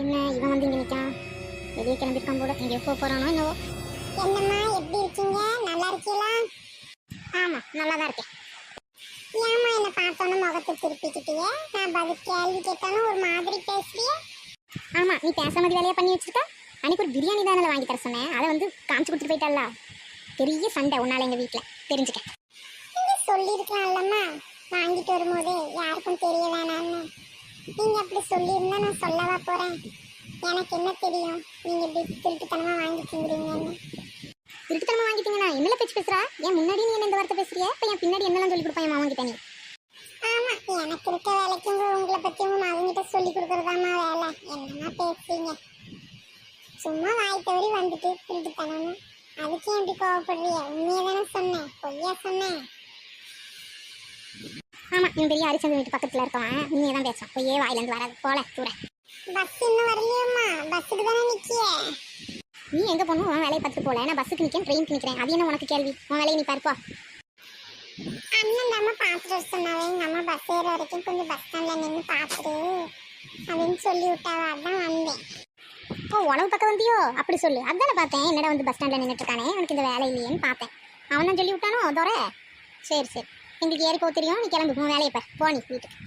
என்ன இவன் வந்து இங்கே நிற்கான்? வெளியே கிளம்பிருக்கான் போல. எங்கேயோ போகிறானோ என்னவோ. என்னம்மா எப்படி இருக்கீங்க? நல்லா இருக்கீங்களா? ஆமாம், நல்லா தான் இருக்கேன். ஏம்மா என்னை பார்த்தோன்னு முகத்தை திருப்பிக்கிட்டியே? நான் பதில் கேள்வி கேட்டாலும் ஒரு மாதிரி பேசுறியே. ஆமாம், நீ பேச மாதிரி வேலையாக பண்ணி வச்சிருக்க. அன்னைக்கு ஒரு பிரியாணி தானே வாங்கி தர சொன்னேன், அதை வந்து காமிச்சு கொடுத்துட்டு போயிட்டால. பெரிய சண்டை உன்னால எங்கள் வீட்டில், தெரிஞ்சுக்க. நீங்கள் சொல்லியிருக்கலாம்லம்மா, வாங்கிட்டு வரும்போது யாருக்கும் தெரிய வேணாம்னு. நீங்கள் அப்படி சொல்லியிருந்தா நான் சொல்லவா போகிறேன்? எனக்கு என்ன தெரியும் நீங்கள் இப்படி திருட்டுத்தனமாக வாங்கி திங்குறீங்கன்னு. திருட்டுத்தனமாக வாங்கிட்டீங்கன்னா என்னெல்லாம் பேச்சு பேசுகிறா? ஏன் முன்னாடி நீ என்ன இந்த வார்த்தை பேசுறியா? இப்போ என் பின்னாடி என்னெல்லாம் சொல்லி கொடுப்பேன் என் மாவங்கிட்ட நீ? ஆமாம், எனக்கு இருக்க வேலைக்கு உங்களை பற்றி உங்கள் மாவங்கிட்ட சொல்லி கொடுக்குறதாம்மா வேலை. என்னம்மா பேசுறீங்க? சும்மா வாய் தவறி வந்துட்டு திருட்டுத்தனம்னு. அதுக்கு ஏன் இப்படி கோவப்படுறிய? உண்மையை தானே சொன்னேன், பொய்யா சொன்னேன்? ஆமாம், இவன் பெரிய ஹரிச்சந்திரன் வீட்டு பக்கத்தில் இருக்கவன் நீயே தான் பேசுவான். பொய்யே வாயிலேருந்து வராது. போல தூர. பஸ் இன்னும் வரலையம்மா, பஸ்ஸுக்கு தானே நிற்கிய. நீ எங்கே போகணும்? உன் வேலையை பார்த்துட்டு போல. நான் பஸ்ஸுக்கு நிற்கிறேன், ட்ரெயினுக்கு நிற்கிறேன். அது என்ன உனக்கு கேள்வி? உன் வேலையை நீ பார்ப்போ. அண்ணன் தாம்மா பார்த்துட்டு சொன்னாவே எங்கள் அம்மா பஸ் ஏற வரைக்கும் கொஞ்சம் பஸ் ஸ்டாண்டில் நின்று பார்த்துட்டு அப்படின்னு சொல்லி விட்டாவ. அதான் வந்தேன். ஓ, உணவு பக்கம் வந்தியோ? அப்படி சொல்லு. அதானே பார்த்தேன், என்னடா வந்து பஸ் ஸ்டாண்டில் நின்றுட்டு இருக்கானே, அவனுக்கு இந்த வேலை இல்லையேன்னு பார்த்தேன். அவன் தான் சொல்லி விட்டானோ தோற. சரி சரி, எங்களுக்கு ஏறி போக தெரியும். நீ கிளம்பு, உன் வேலையை பார். போ நீ வீட்டுக்கு.